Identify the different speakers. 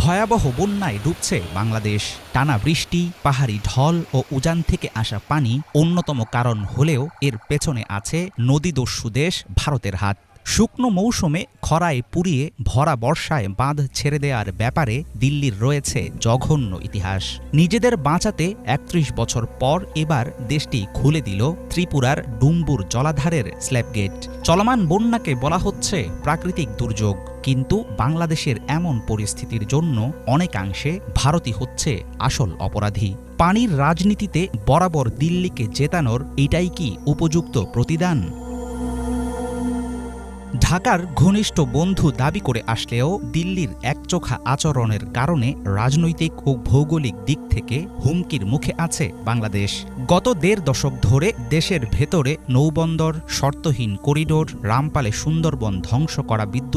Speaker 1: ভয়াবহ বন্যায় ডুবছে বাংলাদেশ। টানা বৃষ্টি, পাহাড়ি ঢল ও উজান থেকে আসা পানি অন্যতম কারণ হলেও এর পেছনে আছে নদীদস্যু দেশ ভারতের হাত। শুকনো মৌসুমে খরায় পুড়িয়ে ভরা বর্ষায় বাঁধ ছেড়ে দেওয়ার ব্যাপারে দিল্লির রয়েছে জঘন্য ইতিহাস। নিজেদের বাঁচাতে ৩১ বছর পর এবার দেশটি খুলে দিল ত্রিপুরার ডুম্বুর জলাধারের স্ল্যাপগেট। চলমান বন্যাকে বলা হচ্ছে প্রাকৃতিক দুর্যোগ, কিন্তু বাংলাদেশের এমন পরিস্থিতির জন্য অনেকাংশে ভারতই হচ্ছে আসল অপরাধী। পানির রাজনীতিতে বরাবর দিল্লিকে জেতানোর এটাই কি উপযুক্ত প্রতিদান? ঢাকার ঘনিষ্ঠ বন্ধু দাবি করে আসলেও দিল্লির একচোখা আচরণের কারণে রাজনৈতিক ও ভৌগোলিক দিক থেকে হুমকির মুখে আছে বাংলাদেশ। গত ১.৫ দশক ধরে দেশের ভেতরে নৌবন্দর, শর্তহীন করিডোর, রামপালে সুন্দরবন ধ্বংস করা, বিদ্যুৎ